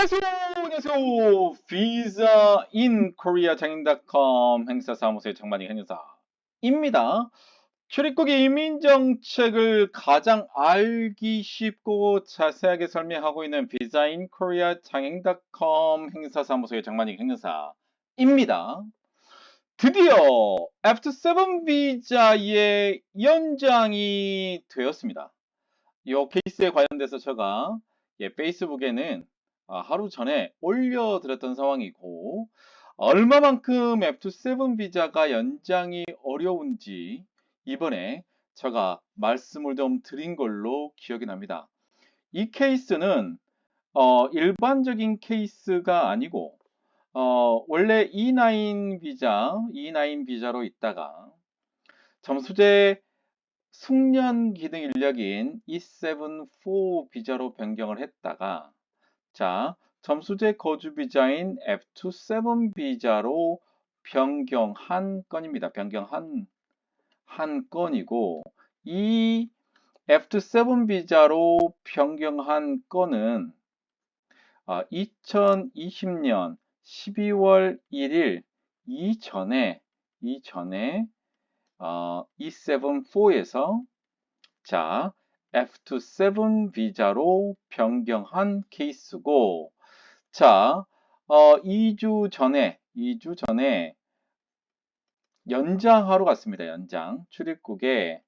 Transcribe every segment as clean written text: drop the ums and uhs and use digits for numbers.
안녕하세요. 비자 인 코리아 장인닷컴 행사사무소의 정만희 행사입니다. 출입국의 이민정책을 가장 알기 쉽고 자세하게 설명하고 있는 비자 인 코리아 장인닷컴 행사사무소의 정만희 행사입니다. 드디어 F7 비자의 연장이 되었습니다. 이 케이스에 관련돼서 제가 페이스북에는 하루 전에 올려드렸던 상황이고, 얼마만큼 F7 비자가 연장이 어려운지 이번에 제가 말씀을 좀 드린 걸로 기억이 납니다. 이 케이스는 일반적인 케이스가 아니고 원래 E9 비자로 있다가 점수제 숙련 기능 인력인 E7-4 비자로 변경을 했다가, 자, 점수제 거주 비자인 F27 비자로 변경한 건입니다. 변경한 건이고, 이 F27 비자로 변경한 건은 2020년 12월 1일 이전에 E7-4에서 자, F27 비자로 변경한 케이스고, 자, 2주 전에 연장하러 갔습니다. 출입국에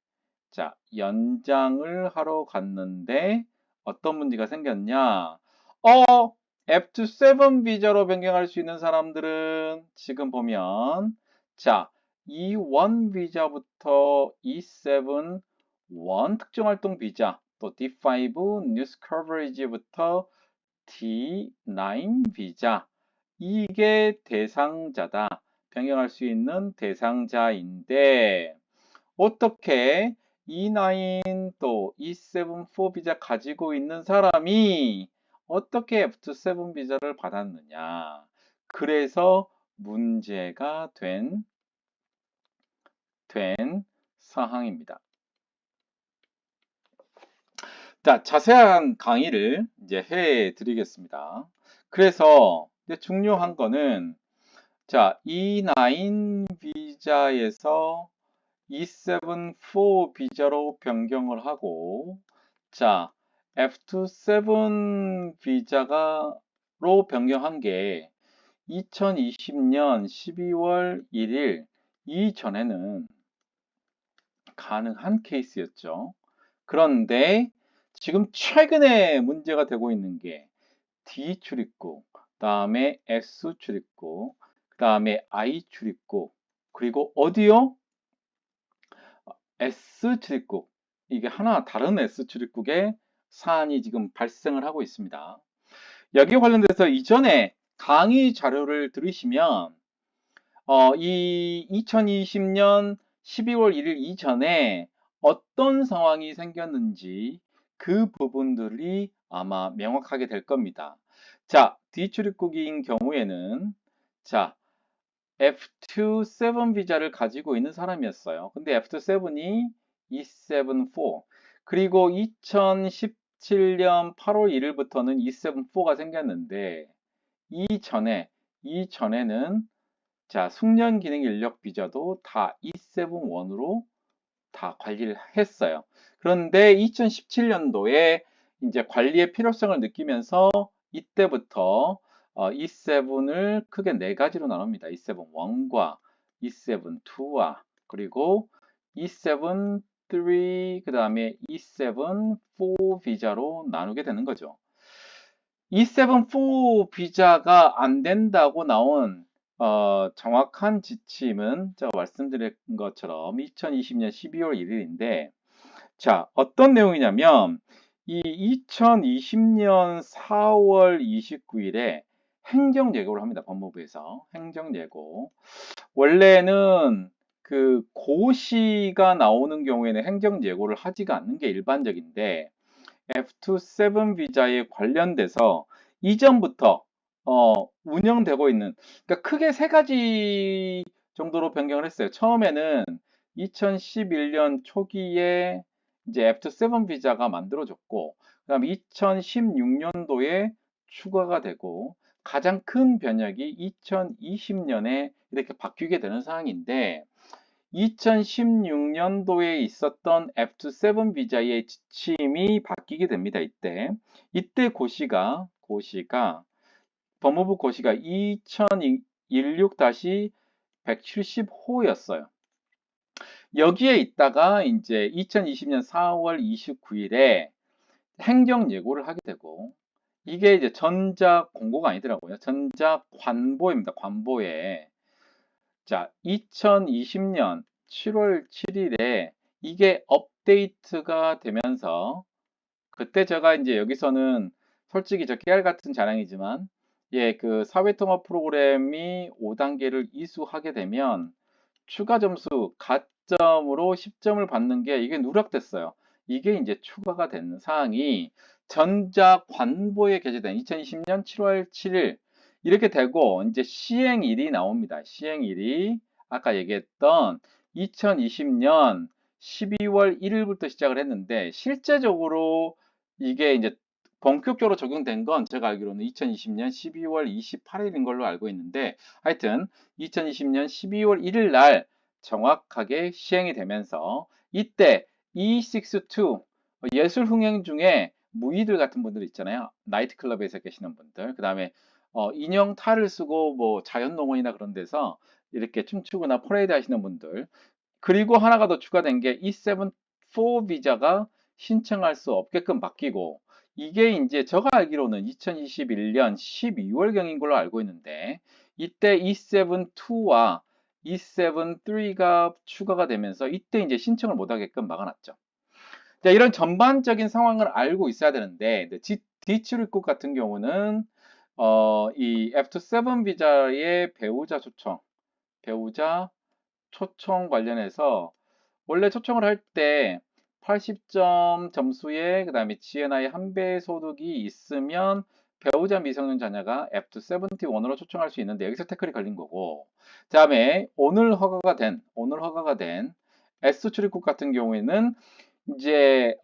연장을 하러 갔는데 어떤 문제가 생겼냐? F7 비자로 변경할 수 있는 사람들은 지금 보면 E1 비자부터 E7 1 특정활동 비자, 또 D5 뉴스 커버리지부터 D9 비자, 이게 대상자다. 변경할 수 있는 대상자인데, 어떻게 E9 또 E7-4 비자 가지고 있는 사람이 어떻게 F7 비자를 받았느냐. 그래서 문제가 된 사항입니다. 자, 자세한 강의를 이제 해 드리겠습니다. 그래서 이제 중요한 거는 E9 비자에서 E7-4 비자로 변경을 하고, F27 비자로 변경한 게 2020년 12월 1일 이전에는 가능한 케이스였죠. 그런데 지금 최근에 문제가 되고 있는 게 D 출입국, 그 다음에 S 출입국, 그 다음에 I 출입국, 그리고 어디요? S 출입국. 이게 하나 다른 S 출입국의 사안이 지금 발생을 하고 있습니다. 여기에 관련돼서 이전에 강의 자료를 들으시면 이 2020년 12월 1일 이전에 어떤 상황이 생겼는지 그 부분들이 아마 명확하게 될 겁니다. D 출입국인 경우에는 F27 비자를 가지고 있는 사람이었어요. 근데 F27이 E7-4, 그리고 2017년 8월 1일부터는 E7-4가 생겼는데, 이전에는 숙련 기능 인력 비자도 다 E7-1으로 다 관리를 했어요. 그런데 2017년도에 이제 관리의 필요성을 느끼면서 이때부터 E7을 크게 네 가지로 나눕니다. E7-1과 E7-2와 그리고 E7-3, 그 다음에 E7-4 비자로 나누게 되는 거죠. E7-4 비자가 안 된다고 나온 정확한 지침은 제가 말씀드린 것처럼 2020년 12월 1일인데, 어떤 내용이냐면, 이 2020년 4월 29일에 행정예고를 합니다. 법무부에서 행정예고. 원래는 그 고시가 나오는 경우에는 행정예고를 하지가 않는 게 일반적인데, F27 비자에 관련돼서 이전부터 운영되고 있는, 그러니까 크게 세 가지 정도로 변경을 했어요. 처음에는 2011년 초기에 이제 F7 비자가 만들어졌고, 그다음 2016년도에 추가가 되고 가장 큰 변혁이 2020년에 이렇게 바뀌게 되는 상황인데 2016년도에 있었던 F7 비자의 지침이 바뀌게 됩니다. 이때 고시가 법무부 고시가 2016-170호였어요. 여기에 있다가 이제 2020년 4월 29일에 행정 예고를 하게 되고 이게 이제 전작 공고가 아니더라고요. 전작 관보입니다. 관보에 자 2020년 7월 7일에 이게 업데이트가 되면서 그때 제가 이제 여기서는 솔직히 저 깨알 같은 자랑이지만 예, 그 사회통합 프로그램이 5단계를 이수하게 되면 추가 점수 가점으로 10점을 받는 게 이게 누락됐어요. 이게 이제 추가가 된 사항이 전작 관보에 게재된 2020년 7월 7일 이렇게 되고 이제 시행일이 나옵니다. 시행일이 아까 얘기했던 2020년 12월 1일부터 시작을 했는데 실제적으로 이게 이제 본격적으로 적용된 건 제가 알기로는 2020년 12월 28일인 걸로 알고 있는데 하여튼 2020년 12월 1일 날 정확하게 시행이 되면서 이때 E62 예술 흥행 중에 무희들 같은 분들 있잖아요. 나이트클럽에서 계시는 분들. 그 다음에 인형 탈을 쓰고 뭐 자연농원이나 그런 데서 이렇게 춤추거나 퍼레이드 하시는 분들. 그리고 하나가 더 추가된 게 E74 비자가 신청할 수 없게끔 바뀌고 이게 이제 제가 알기로는 2021년 12월경인 걸로 알고 있는데 이때 E72와 E73가 추가가 되면서 이때 이제 신청을 못 하게끔 막아놨죠. 자, 이런 전반적인 상황을 알고 있어야 되는데 D출입국 같은 경우는 이 F7 비자의 배우자 초청 관련해서 원래 초청을 할 때 80점 점수에 그 다음에 GNI 한 배 소득이 있으면 배우자 미성년 자녀가 F71으로 초청할 수 있는데 여기서 태클이 걸린 거고 그 다음에 오늘 허가가 된 S 출입국 같은 경우에는 이제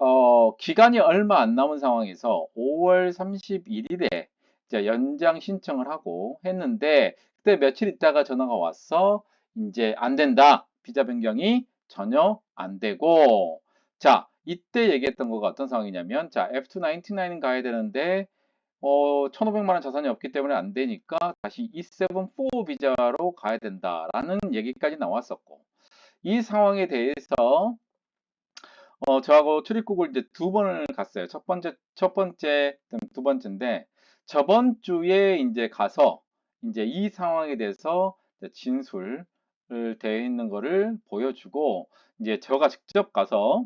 기간이 얼마 안 남은 상황에서 5월 31일에 이제 연장 신청을 하고 했는데 그때 며칠 있다가 전화가 왔어 이제 안 된다 비자 변경이 전혀 안 되고 자 이때 얘기했던 거가 어떤 상황이냐면 자 F299은 가야 되는데 1,500만 원 자산이 없기 때문에 안 되니까 다시 E74 비자로 가야 된다라는 얘기까지 나왔었고 이 상황에 대해서 저하고 출입국을 이제 두 번을 갔어요. 첫 번째, 두 번째인데 저번 주에 이제 가서 이제 이 상황에 대해서 진술을 되어 있는 거를 보여주고 이제 제가 직접 가서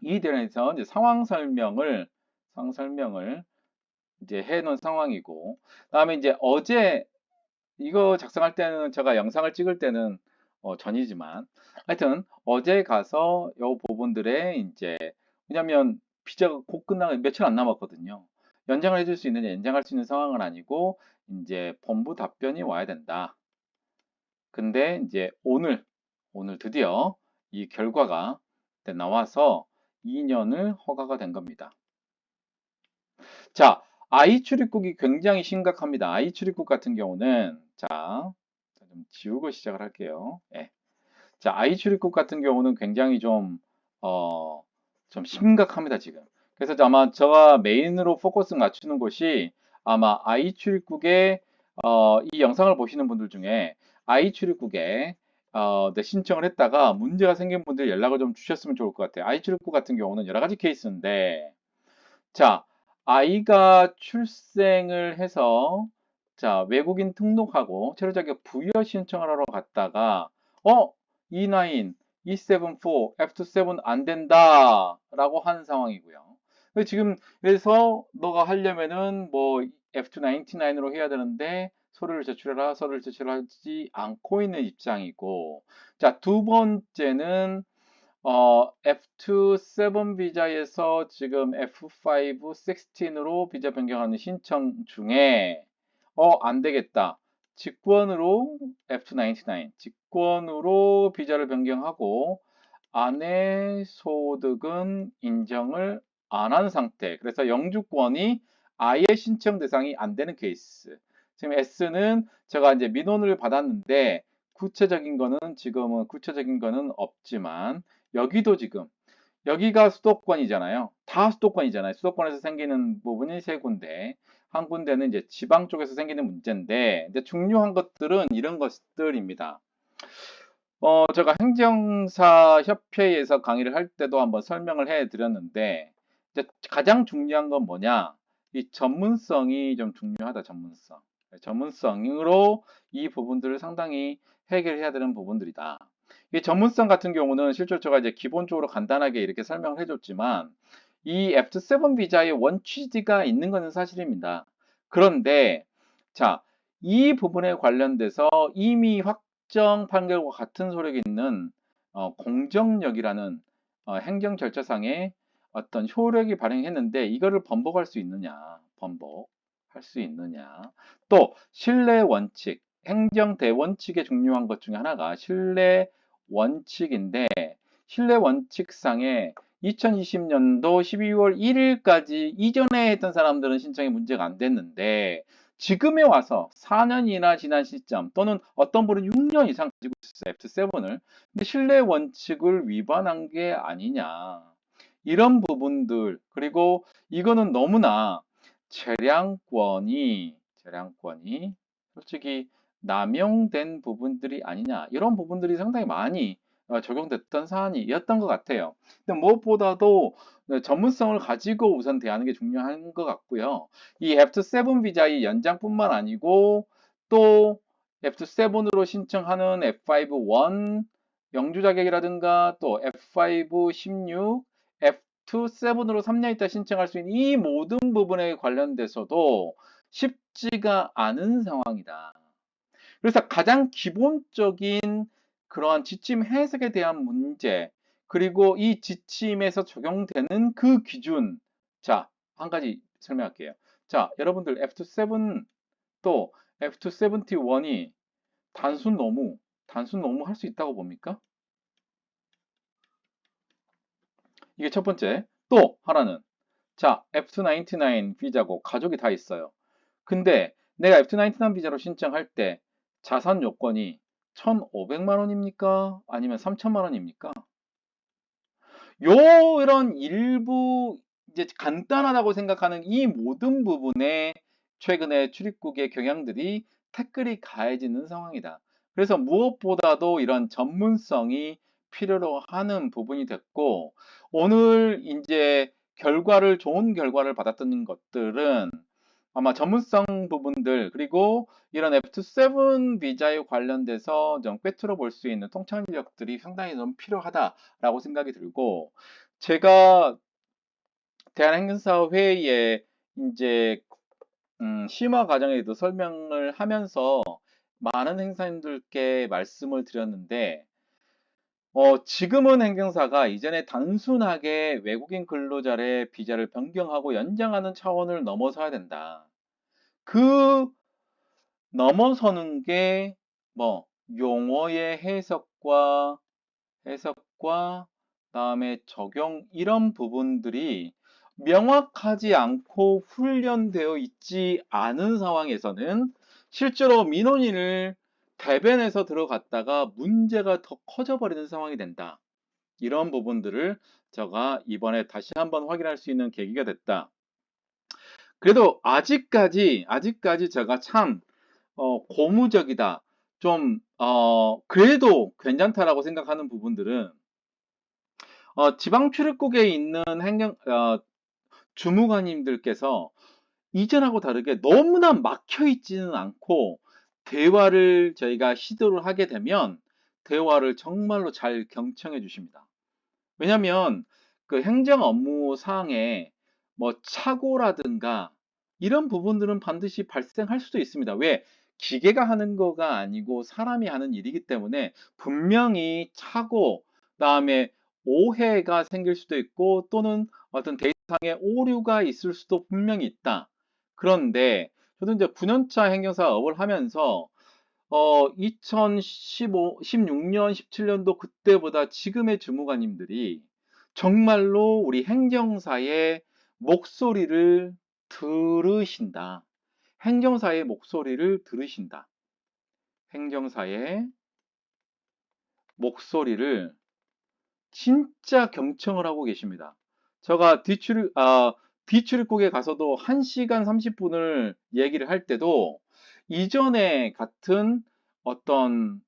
이 대련에서 이제 상황 설명을 이제 해놓은 상황이고 그다음에 이제 어제 이거 작성할 때는 제가 영상을 찍을 때는 전이지만 하여튼 어제 가서 요 부분들에 이제 왜냐면 비자가 곧 끝나가 며칠 안 남았거든요. 연장을 해줄 수 있느냐 연장할 수 있는 상황은 아니고 이제 본부 답변이 와야 된다. 근데 이제 오늘 드디어 이 결과가 나와서 2년을 허가가 된 겁니다. 자, I 출입국이 굉장히 심각합니다. I 출입국 같은 경우는 좀 지우고 시작을 할게요. 예. 자, I 출입국 같은 경우는 굉장히 좀 심각합니다, 지금. 그래서 아마 제가 메인으로 포커스 맞추는 곳이 아마 I 출입국에 이 영상을 보시는 분들 중에 I 출입국에 네, 신청을 했다가 문제가 생긴 분들 연락을 좀 주셨으면 좋을 것 같아요. I 출입국 같은 경우는 여러 가지 케이스인데 자, 아이가 출생을 해서 자, 외국인 등록하고 체류 자격 부여 신청을 하러 갔다가 E9, E74, F27 안 된다 라고 한 상황이고요. 지금 그래서 너가 하려면은 뭐 F299로 해야 되는데 서류를 제출해라 서류를 제출하지 않고 있는 입장이고 자, 두 번째는 F27 비자에서 지금 F5 16으로 비자 변경하는 신청 중에 안 되겠다. 직권으로 F99 직권으로 비자를 변경하고 아내 소득은 인정을 안 한 상태. 그래서 영주권이 아예 신청 대상이 안 되는 케이스. 지금 S는 제가 이제 민원을 받았는데 지금은 구체적인 거는 없지만 여기도 지금 여기가 수도권이잖아요. 다 수도권이잖아요. 수도권에서 생기는 부분이 세 군데. 한 군데는 이제 지방 쪽에서 생기는 문제인데, 이제 중요한 것들은 이런 것들입니다. 제가 행정사 협회에서 강의를 할 때도 한번 설명을 해 드렸는데, 이제 가장 중요한 건 뭐냐? 이 전문성이 좀 중요하다, 전문성. 전문성으로 이 부분들을 상당히 해결해야 되는 부분들이다. 이 전문성 같은 경우는 실제로 제가 이제 기본적으로 간단하게 이렇게 설명을 해줬지만, 이 F7 비자의 원취지가 있는 것은 사실입니다. 그런데, 자, 이 부분에 관련돼서 이미 확정 판결과 같은 소력이 있는 공정력이라는 행정 절차상의 어떤 효력이 발행했는데 이거를 번복할 수 있느냐, 번복할 수 있느냐. 또 신뢰 원칙, 행정 대원칙의 중요한 것 중에 하나가 신뢰 원칙인데 신뢰 원칙상에 2020년도 12월 1일까지 이전에 했던 사람들은 신청이 문제가 안 됐는데 지금에 와서 4년이나 지난 시점 또는 어떤 분은 6년 이상 가지고 있어요. F7을. 근데 신뢰 원칙을 위반한 게 아니냐. 이런 부분들 그리고 이거는 너무나 재량권이 솔직히 남용된 부분들이 아니냐. 이런 부분들이 상당히 많이 적용됐던 사안이었던 것 같아요. 근데 무엇보다도 전문성을 가지고 우선 대하는 게 중요한 것 같고요. 이 F7 비자의 연장뿐만 아니고 또 F7으로 신청하는 F5-1 영주 자격이라든가 또 F5-16, F2-7으로 3년 있다 신청할 수 있는 이 모든 부분에 관련돼서도 쉽지가 않은 상황이다. 그래서 가장 기본적인 그러한 지침 해석에 대한 문제, 그리고 이 지침에서 적용되는 그 기준. 자, 한 가지 설명할게요. 자, 여러분들 F7 또 F271이 단순 너무 할 수 있다고 봅니까? 이게 첫 번째. 또 하나는 자, F299 비자고 가족이 다 있어요. 근데 내가 F299 비자로 신청할 때 자산 요건이 1,500만 원입니까? 아니면 3천만 원입니까? 이런 일부 이제 간단하다고 생각하는 이 모든 부분에 최근에 출입국의 경향들이 태클이 가해지는 상황이다. 그래서 무엇보다도 이런 전문성이 필요로 하는 부분이 됐고 오늘 이제 좋은 결과를 받았던 것들은 아마 전문성 부분들 그리고 이런 F7 비자에 관련돼서 좀 꿰뚫어 볼 수 있는 통찰력들이 상당히 좀 필요하다라고 생각이 들고 제가 대한행정사회에 이제 심화 과정에도 설명을 하면서 많은 행사님들께 말씀을 드렸는데 지금은 행정사가 이전에 단순하게 외국인 근로자의 비자를 변경하고 연장하는 차원을 넘어서야 된다. 그 넘어서는 게 뭐 용어의 해석과 그다음에 적용 이런 부분들이 명확하지 않고 훈련되어 있지 않은 상황에서는 실제로 민원인을 대변해서 들어갔다가 문제가 더 커져 버리는 상황이 된다. 이런 부분들을 제가 이번에 다시 한번 확인할 수 있는 계기가 됐다. 그래도 아직까지 제가 참 고무적이다. 좀, 그래도 괜찮다라고 생각하는 부분들은, 지방 출입국에 있는 주무관님들께서 이전하고 다르게 너무나 막혀 있지는 않고, 대화를 저희가 시도를 하게 되면, 대화를 정말로 잘 경청해 주십니다. 왜냐면, 그 행정 업무 사항에 뭐 착오라든가 이런 부분들은 반드시 발생할 수도 있습니다. 왜? 기계가 하는 거가 아니고 사람이 하는 일이기 때문에 분명히 착오, 그다음에 오해가 생길 수도 있고 또는 어떤 데이터상의 오류가 있을 수도 분명히 있다. 그런데 저도 이제 9년차 행정사업을 하면서 2015, 16년, 17년도 그때보다 지금의 주무관님들이 정말로 우리 행정사의 목소리를 들으신다. 행정사의 목소리를 들으신다. 행정사의 목소리를 진짜 경청을 하고 계십니다. 제가 뒤출입국에 가서도 1시간 30분을 얘기를 할 때도 이전에 같은 어떤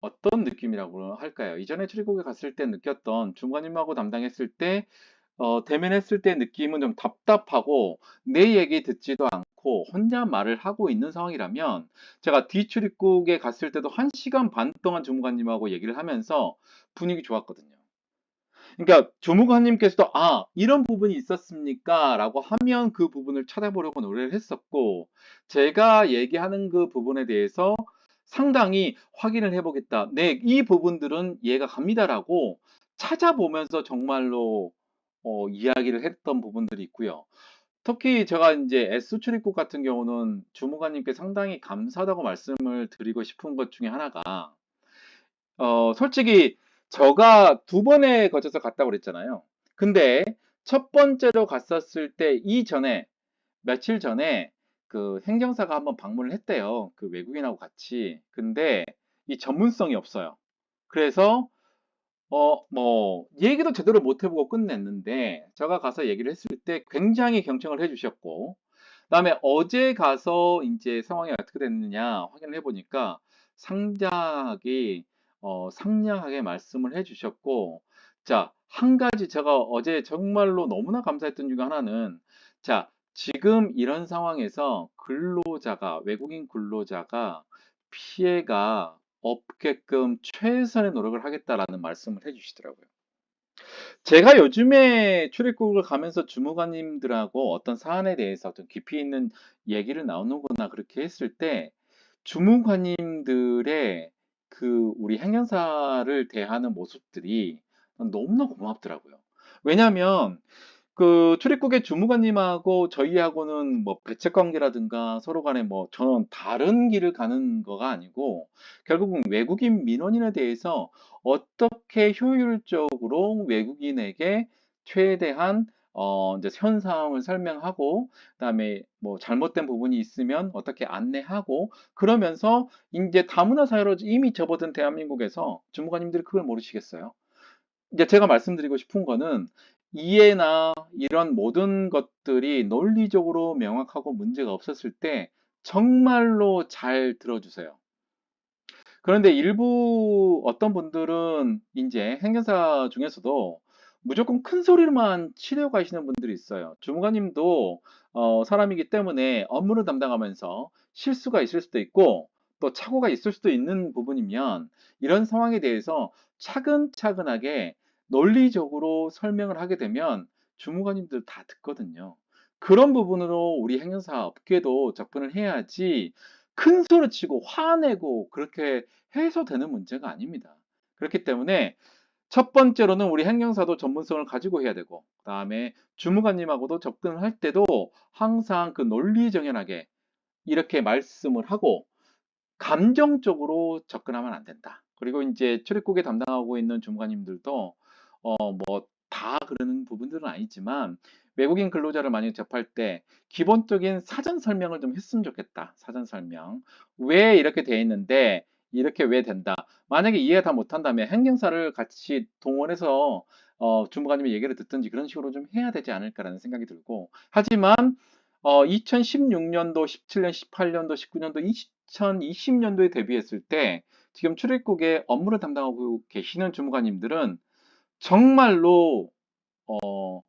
어떤 느낌이라고 할까요? 이전에 출입국에 갔을 때 느꼈던 주무관님하고 담당했을 때 대면했을 때 느낌은 좀 답답하고 내 얘기 듣지도 않고 혼자 말을 하고 있는 상황이라면 제가 뒤출입국에 갔을 때도 1시간 반 동안 주무관님하고 얘기를 하면서 분위기 좋았거든요. 그러니까 주무관님께서도 이런 부분이 있었습니까? 라고 하면 그 부분을 찾아보려고 노력을 했었고 제가 얘기하는 그 부분에 대해서 상당히 확인을 해보겠다. 네, 이 부분들은 이해가 갑니다라고 찾아보면서 정말로 이야기를 했던 부분들이 있고요. 특히 제가 이제 S 출입국 같은 경우는 주무관님께 상당히 감사하다고 말씀을 드리고 싶은 것 중에 하나가 솔직히 제가 2번에 거쳐서 갔다고 그랬잖아요. 근데 첫 번째로 갔었을 때 이전에 며칠 전에 그 행정사가 한번 방문을 했대요. 그 외국인하고 같이. 근데 이 전문성이 없어요. 그래서 뭐 얘기도 제대로 못 해보고 끝냈는데 제가 가서 얘기를 했을 때 굉장히 경청을 해주셨고 그다음에 어제 가서 이제 상황이 어떻게 됐느냐 확인을 해보니까 상당하게 상냥하게 말씀을 해주셨고 자, 한 가지 제가 어제 정말로 너무나 감사했던 중에 하나는 자, 지금 이런 상황에서 외국인 근로자가 피해가 없게끔 최선의 노력을 하겠다라는 말씀을 해주시더라고요. 제가 요즘에 출입국을 가면서 주무관님들하고 어떤 사안에 대해서 좀 깊이 있는 얘기를 나누거나 그렇게 했을 때 주무관님들의 그 우리 행정사를 대하는 모습들이 너무나 고맙더라고요. 왜냐하면 그 출입국의 주무관님하고 저희하고는 뭐 배척 관계라든가 서로 간에 뭐 저는 다른 길을 가는 거가 아니고 결국은 외국인 민원인에 대해서 어떻게 효율적으로 외국인에게 최대한 이제 현 상황을 설명하고 그다음에 뭐 잘못된 부분이 있으면 어떻게 안내하고 그러면서 이제 다문화 사회로 이미 접어든 대한민국에서 주무관님들이 그걸 모르시겠어요? 이제 제가 말씀드리고 싶은 거는 이해나 이런 모든 것들이 논리적으로 명확하고 문제가 없었을 때 정말로 잘 들어주세요. 그런데 일부 어떤 분들은 이제 행정사 중에서도 무조건 큰 소리로만 치려 가시는 분들이 있어요. 주무관님도 사람이기 때문에 업무를 담당하면서 실수가 있을 수도 있고 또 착오가 있을 수도 있는 부분이면 이런 상황에 대해서 차근차근하게 논리적으로 설명을 하게 되면 주무관님들 다 듣거든요. 그런 부분으로 우리 행정사 업계도 접근을 해야지 큰 소리 치고 화내고 그렇게 해서 되는 문제가 아닙니다. 그렇기 때문에 첫 번째로는 우리 행정사도 전문성을 가지고 해야 되고 그다음에 주무관님하고도 접근을 할 때도 항상 그 논리정연하게 이렇게 말씀을 하고 감정적으로 접근하면 안 된다. 그리고 이제 출입국에 담당하고 있는 주무관님들도 뭐 다 그러는 부분들은 아니지만 외국인 근로자를 많이 접할 때 기본적인 사전 설명을 좀 했으면 좋겠다. 사전 설명. 왜 이렇게 돼 있는데 이렇게 왜 된다. 만약에 이해 다 못한다면 행정사를 같이 동원해서 주무관님의 얘기를 듣든지 그런 식으로 좀 해야 되지 않을까라는 생각이 들고 하지만 2016년도, 17년, 18년도, 19년도, 2020년도에 대비했을 때 지금 출입국에 업무를 담당하고 계시는 주무관님들은 정말로 어,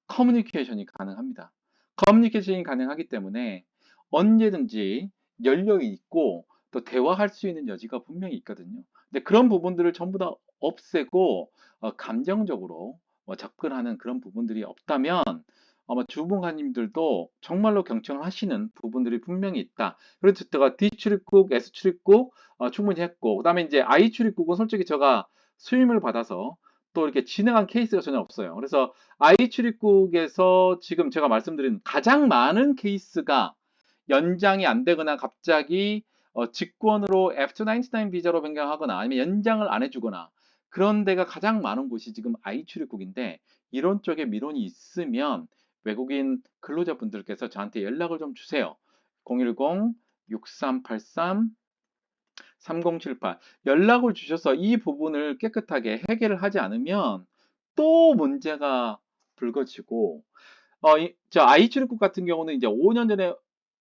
커뮤니케이션이 가능합니다. 커뮤니케이션이 가능하기 때문에 언제든지 열려 있고 또 대화할 수 있는 여지가 분명히 있거든요. 근데 그런 부분들을 전부 다 없애고 감정적으로 접근하는 그런 부분들이 없다면 아마 주무관님들도 정말로 경청을 하시는 부분들이 분명히 있다. 그래서 제가 D 출입국, S 출입국 충분히 했고, 그다음에 이제 I 출입국은 솔직히 제가 수임을 받아서 또 이렇게 진행한 케이스가 전혀 없어요. 그래서 I 출입국에서 지금 제가 말씀드린 가장 많은 케이스가 연장이 안 되거나 갑자기 직권으로 F299 비자로 변경하거나 아니면 연장을 안 해주거나 그런 데가 가장 많은 곳이 지금 I 출입국인데 이런 쪽에 민원이 있으면 외국인 근로자분들께서 저한테 연락을 좀 주세요. 010-6383-3078 연락을 주셔서 이 부분을 깨끗하게 해결을 하지 않으면 또 문제가 불거지고 저 아이출입국 같은 경우는 이제 5년 전에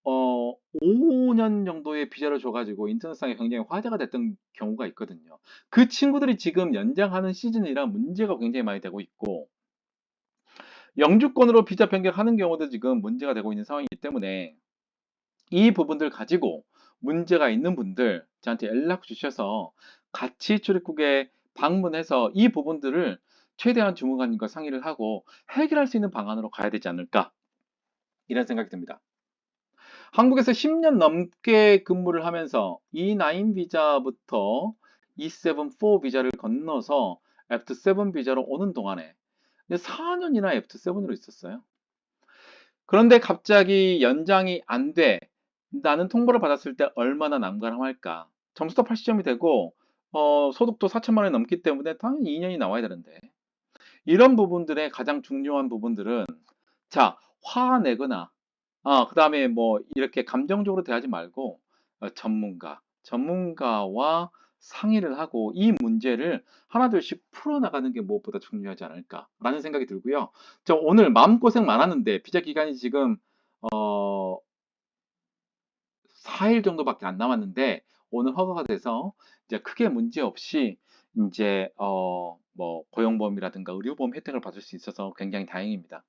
5년 정도의 비자를 줘가지고 인터넷상에 굉장히 화제가 됐던 경우가 있거든요. 그 친구들이 지금 연장하는 시즌이라 문제가 굉장히 많이 되고 있고 영주권으로 비자 변경하는 경우도 지금 문제가 되고 있는 상황이기 때문에 이 부분들 가지고 문제가 있는 분들 저한테 연락 주셔서 같이 출입국에 방문해서 이 부분들을 최대한 주무관님과 상의를 하고 해결할 수 있는 방안으로 가야 되지 않을까 이런 생각이 듭니다. 한국에서 10년 넘게 근무를 하면서 E9 비자부터 E74 비자를 건너서 F7 비자로 오는 동안에 4년이나 F7으로 있었어요. 그런데 갑자기 연장이 안 돼. 나는 통보를 받았을 때 얼마나 난감할까. 점수도 80점이 되고 소득도 4천만 원이 넘기 때문에 당연히 2년이 나와야 되는데 이런 부분들의 가장 중요한 부분들은 자 화내거나 그 다음에 뭐 이렇게 감정적으로 대하지 말고 전문가와 상의를 하고 이 문제를 하나둘씩 풀어나가는 게 무엇보다 중요하지 않을까라는 생각이 들고요. 저 오늘 마음고생 많았는데 비자 기간이 지금 4일 정도밖에 안 남았는데 오늘 허가가 돼서 이제 크게 문제 없이 이제 뭐 고용보험이라든가 의료보험 혜택을 받을 수 있어서 굉장히 다행입니다.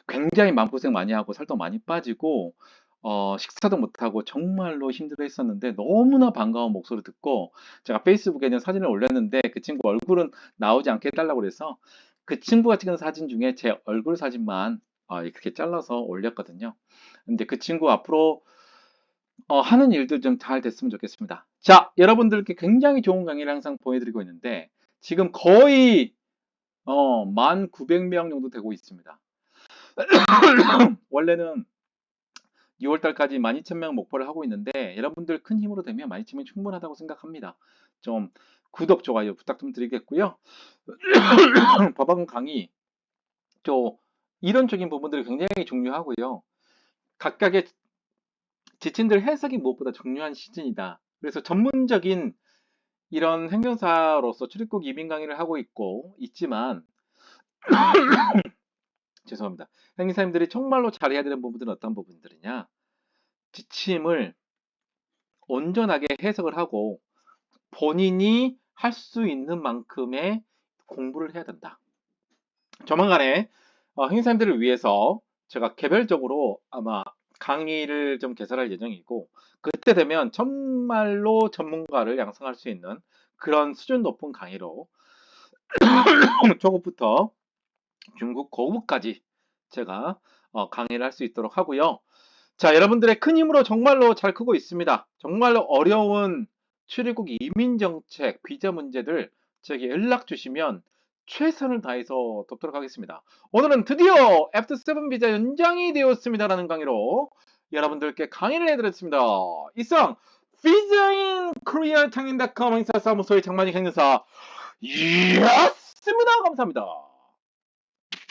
굉장히 마음고생 많이 하고 살도 많이 빠지고 식사도 못하고 정말로 힘들어 했었는데 너무나 반가운 목소리 듣고 제가 페이스북에 사진을 올렸는데 그 친구 얼굴은 나오지 않게 해달라고 그래서 그 친구가 찍은 사진 중에 제 얼굴 사진만 이렇게 잘라서 올렸거든요. 근데 그 친구 앞으로 하는 일들 좀 잘 됐으면 좋겠습니다. 자, 여러분들께 굉장히 좋은 강의를 항상 보여드리고 있는데 지금 거의 1,900명 정도 되고 있습니다. 원래는 6월달까지 12,000명 목표를 하고 있는데 여러분들 큰 힘으로 되면 12,000명 충분하다고 생각합니다. 좀 구독, 좋아요 부탁 좀 드리겠고요. 법학 강의 또 이론적인 부분들이 굉장히 중요하고요. 각각의 지침들 해석이 무엇보다 중요한 시즌이다. 그래서 전문적인 이런 행정사로서 출입국 이민 강의를 하고 있지만 죄송합니다. 행사님들이 정말로 잘해야 되는 부분들은 어떤 부분들이냐? 지침을 온전하게 해석을 하고 본인이 할 수 있는 만큼의 공부를 해야 된다. 조만간에 행사님들을 위해서 제가 개별적으로 아마 강의를 좀 개설할 예정이고 그때 되면 정말로 전문가를 양성할 수 있는 그런 수준 높은 강의로 초급부터 중급 고급까지 제가 강의를 할 수 있도록 하고요. 자, 여러분들의 큰 힘으로 정말로 잘 크고 있습니다. 정말로 어려운 출입국 이민정책, 비자 문제들 저에게 연락 주시면 최선을 다해서 돕도록 하겠습니다. 오늘은 드디어 F7 비자 연장이 되었습니다라는 강의로 여러분들께 강의를 해드렸습니다. 이상 비자인코리아창인.com 행사사무소의 장만희 강연사 이었습니다. 감사합니다.